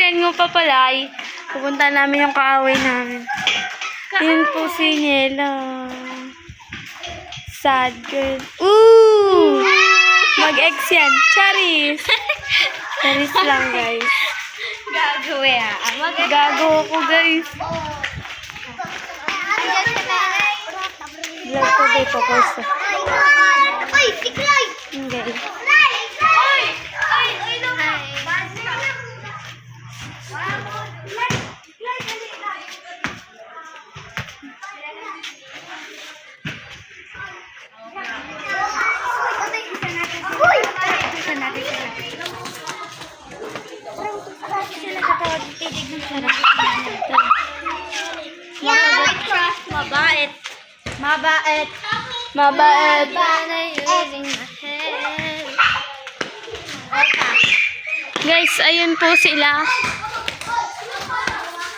yan nga pa pala ay pupunta namin yung kaaway namin. Yun po si Niela. Sad girl. Ooh! Mag-ex yan. Charis. Charis lang, guys. Gago ya. Gago ako, guys. Vlog ko day po, post. Ay, siklay! Hindi. Mabait. Mabait. Mabait. Guys, ayun po sila.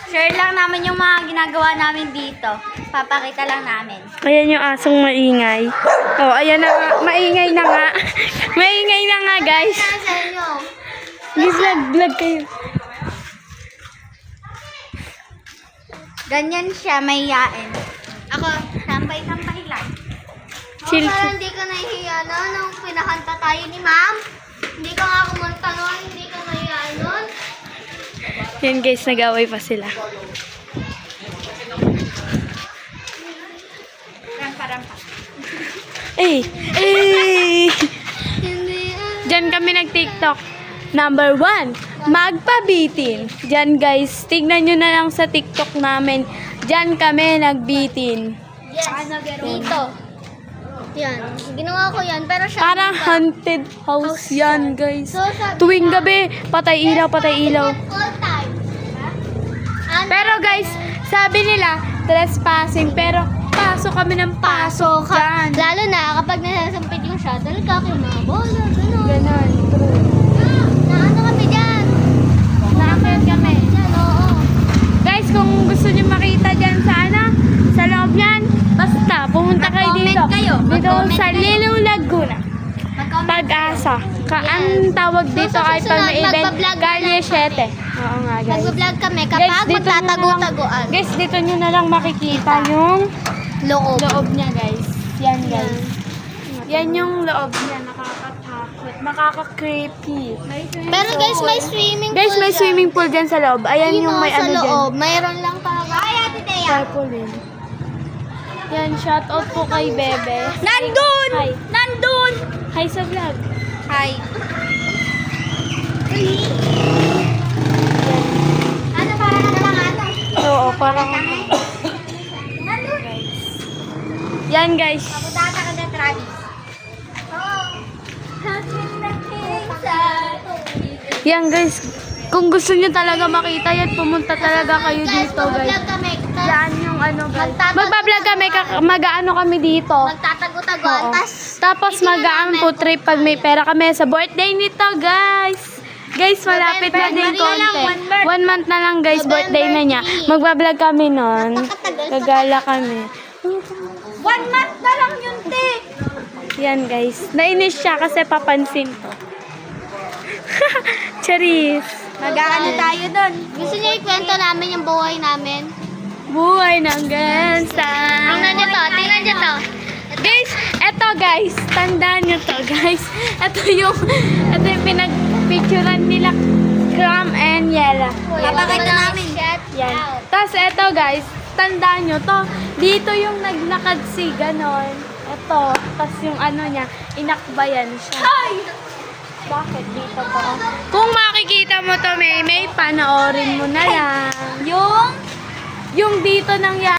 Share lang namin yung mga ginagawa namin dito. Papakita lang namin. Ayan yung asong maingay. Oh, ayan na nga. Maingay na nga. Maingay na nga, guys. Sa inyo. Vlog kayo. Ganyan siya, mahihain. Ako, sampay-sampay lang. Chill. Parang hindi ka nahihiya no, nung pinakanta tayo ni ma'am. Hindi ka nga kumanta nun, hindi ka nahihiya nun. Yan guys, nag-away pa sila. Rampa-rampa. Eh! Eh! Hindi. Diyan kami nag-TikTok. Number 1, magpabitin. Diyan guys, tignan nyo na lang sa TikTok namin. Diyan kami nagbitin. Yes, dito. Yan. Ginawa ko yan, pero siya. Parang haunted house yan guys. So, sabi Tuwing niya, gabi, patay ilaw, patay ilaw. all time. Pero guys, sabi nila, trespassing. Pero pasok kami ng pasok. Yan. Lalo na kapag nasasampit yung shuttle ka, kumabola, gano'n. Ganon. True. Naano kami dyan? Naakyat kami. Dyan, oo. Guys, kung gusto niyo makita dyan sa sa loob niyan, basta pumunta kayo dito. Mag-comment kayo. Dito Mag-comment sa kayo. Lilaw Laguna. Mag-comment Pag-asa. Ang tawag dito So, sa ay pag susunod, may event, magbablog na Galye lang kami. 7. Oo nga guys. Mag-vlog kami kapag Guys, dito nyo na lang- magtatago-taguan. Guys, dito nyo na lang makikita yung Loob. loob niya guys. Yan guys. Yan yung loob niya. Nakakatakot. Makaka-creepy. Pero guys, may swimming Guys, pool may dyan. swimming pool dyan sa loob. Ayan Ayun, yung may sa ano dyan. loob. Mayroon lang talaga. Ay, Ate Thea. Tarpaulin. Yan, shout out po kay Bebe. Nandun! Hi. Nandun! Hi sa vlog. Hi. Ano, parang ano lang ano? Oo, parang Nandun! yan guys. Papunta ka na, Travis. Yan guys. Kung gusto niyo talaga makita yan, pumunta talaga kayo dito guys. Mag-vlog kami. Yan yung ano guys. Magtatago- Magbablog kami, mag-ano kami dito. Magtatago-taguan. Oo. Tapos mag-aan po trip pag may pera kami sa birthday nito guys. Guys, malapit na din konti. 1 month na lang guys, birthday na niya. Magbablog kami nun. Gagala kami. 1 month na lang yun, te. Yan guys. Nainis siya kasi papansin ko. Charis. Mag-aano tayo doon. Gusto niyo ikwento namin yung buhay namin? Buhay ng gansa. Tingnan niyo to, tingnan niyo to. Guys, eto guys. Tandaan nyo to guys. Ito yung pinag-picturean nila Cram and Yela. Papakita namin. Yan. Tapos eto guys, tandaan nyo to. Dito yung naglakad si ganon. Ito. Tapos yung ano niya, inakbayan siya. Bakit dito po? Kung makikita mo to, may panoorin mo na lang. Yung dito nangyari.